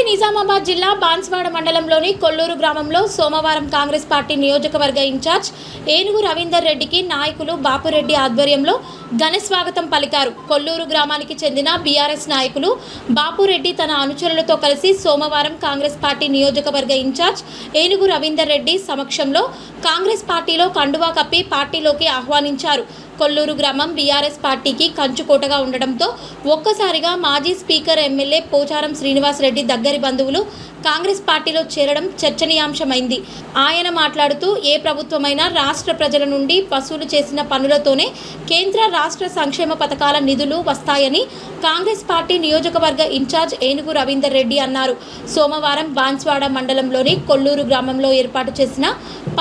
ఉమ్మడి నిజామాబాద్ జిల్లా బాన్స్వాడ మండలంలోని కొల్లూరు గ్రామంలో సోమవారం కాంగ్రెస్ పార్టీ నియోజకవర్గ ఇన్ఛార్జ్ ఏనుగు రవీందర్ రెడ్డికి నాయకులు బాపురెడ్డి ఆధ్వర్యంలో ఘన స్వాగతం పలికారు. కొల్లూరు గ్రామానికి చెందిన బీఆర్ఎస్ నాయకులు బాపురెడ్డి తన అనుచరులతో కలిసి సోమవారం కాంగ్రెస్ పార్టీ నియోజకవర్గ ఇన్ఛార్జ్ ఏనుగు రవీందర్ రెడ్డి సమక్షంలో కాంగ్రెస్ పార్టీలో కండువా కప్పి పార్టీలోకి ఆహ్వానించారు. కొల్లూరు గ్రామం బీఆర్ఎస్ పార్టీకి కంచుకోటగా ఉండడంతో ఒక్కసారిగా మాజీ స్పీకర్ ఎమ్మెల్యే పోచారం శ్రీనివాస్ రెడ్డి దగ్గరి బంధువులు కాంగ్రెస్ పార్టీలో చేరడం చర్చనీయాంశమైంది. ఆయన మాట్లాడుతూ ఏ ప్రభుత్వమైనా రాష్ట్ర ప్రజల నుండి వసూలు చేసిన పన్నులతోనే కేంద్ర రాష్ట్ర సంక్షేమ పథకాల నిధులు వస్తాయని కాంగ్రెస్ పార్టీ నియోజకవర్గ ఇన్ఛార్జ్ ఏనుగు రవీందర్ రెడ్డి అన్నారు. సోమవారం బాన్స్వాడ మండలంలోని కొల్లూరు గ్రామంలో ఏర్పాటు చేసిన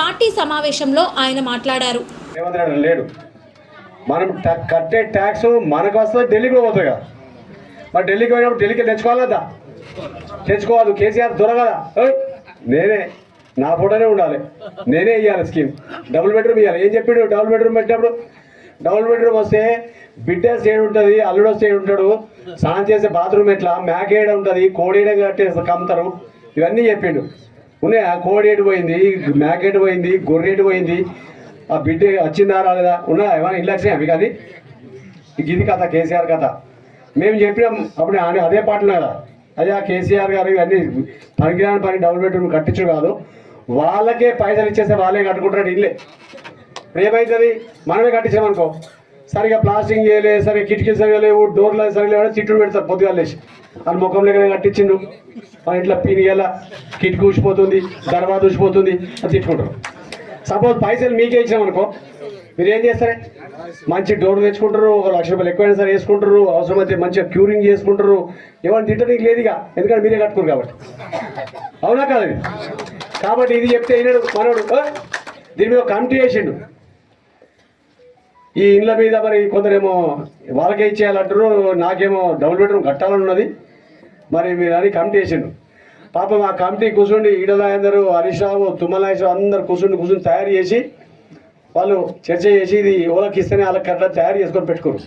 పార్టీ సమావేశంలో ఆయన మాట్లాడారు. మనం కట్టే ట్యాక్స్ మనకు వస్తుంది, ఢిల్లీకి పోతుంది కదా. మరి ఢిల్లీకి పోయినప్పుడు ఢిల్లీకి తెచ్చుకోవాలదా? తెచ్చుకోవాలి. కేసీఆర్ దొరకదా? నేనే, నా ఫోటోనే ఉండాలి, నేనే ఇవ్వాలి స్కీమ్. డబుల్ బెడ్రూమ్ ఇవ్వాలి. ఏం చెప్పాడు? డబుల్ బెడ్రూమ్ పెట్టినప్పుడు డబుల్ బెడ్రూమ్ వస్తే బిడ్డ స్టేడ్ ఉంటుంది, అల్లుడు స్టేడ్ ఉంటాడు, స్నానం చేసే బాత్రూమ్ ఎట్లా, మేకేడ ఉంటుంది, కోడేడ కట్టే కమ్ముతారు, ఇవన్నీ చెప్పిండు. ఉన్నాయా? కోడేడు పోయింది, మేకేడు పోయింది, గొర్రెడు పోయింది, ఆ బిడ్డ వచ్చిందా రాలేదా? ఉన్నాయా? ఏమైనా ఇల్లు వచ్చినాయా మీకు? అది ఇది కథ, కేసీఆర్ కథ. మేము చెప్పినాం అప్పుడు అదే పాటలు కదా. అదే ఆ కేసీఆర్ గారు ఇవన్నీ పనికిరాని పని డబుల్ బెడ్రూమ్ కట్టించు కాదు, వాళ్ళకే పైసలు ఇచ్చేస్తే వాళ్ళే కట్టుకుంటారు ఇల్లే. ఏమవుతుంది? మనమే కట్టించామనుకో, సరిగా ప్లాస్టింగ్ చేయలేదు, సరిగా కిటికీలు సరిగా లేవు, డోర్లు సరిగా లేవు, తిట్టుడు పెడతారు పొద్దుగా లేచి. వాళ్ళ ముఖం లేక కట్టించిండు, మన ఇంట్లో పీనిగల కిటికీ ఊసిపోతుంది, దర్వాజ ఊసిపోతుంది అని తిట్టుకుంటారు. సపోజ్ పైసలు మీకే ఇచ్చినామనుకో, మీరు ఏం చేస్తారే? మంచి డోర్ తెచ్చుకుంటారు, ఒక ₹1,00,000 ఎక్కువైనా సరే వేసుకుంటారు, అవసరమైతే మంచిగా క్యూరింగ్ చేసుకుంటారు. ఏమైనా తింటానికి లేదుగా, ఎందుకంటే మీరే కట్టుకోరు కాబట్టి. అవునా కాదు? కాబట్టి ఇది చెప్తే అయినాడు మనోడు. దీని మీద కమిటీ వేసిండు. ఈ ఇండ్ల మీద మరి కొందరేమో వాళ్ళకే ఇచ్చేయాలంటారు, నాకేమో డబుల్ బెడ్రూమ్ కట్టాలని ఉన్నది, మరి మీరు అని కమిటీ వేసిండు. పాపం ఆ కమిటీ కూర్చుండి ఈడల అందరూ, హరీష్ రావు, తుమ్మల నాగేశ్వరరావు అందరు కూర్చుని తయారు చేసి వాళ్ళు చర్చ చేసి ఇది ఎవరికి ఇస్తేనే వాళ్ళకి కట్ట తయారు చేసుకొని పెట్టుకోరు.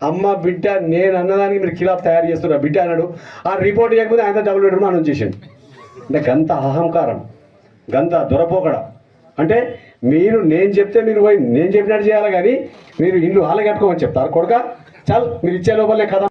అమ్మ బిడ్డ నేను అన్నదానికి మీరు కిలాఫ్ తయారు చేస్తున్నారు బిడ్డ అన్నాడు. ఆ రిపోర్ట్ చేయకపోతే ఆయన డబుల్ బెడ్రూమ్ అనౌన్స్ చేసిండు. అంటే గంత అహంకారం, గంత దొరపోకడ. అంటే మీరు నేను చెప్తే మీరు పోయి నేను చెప్పినట్టు చేయాలి, కానీ మీరు ఇల్లు హాల కట్టుకోమని చెప్తారు. కొడుక చాలు, మీరు ఇచ్చే లోపలనే కథ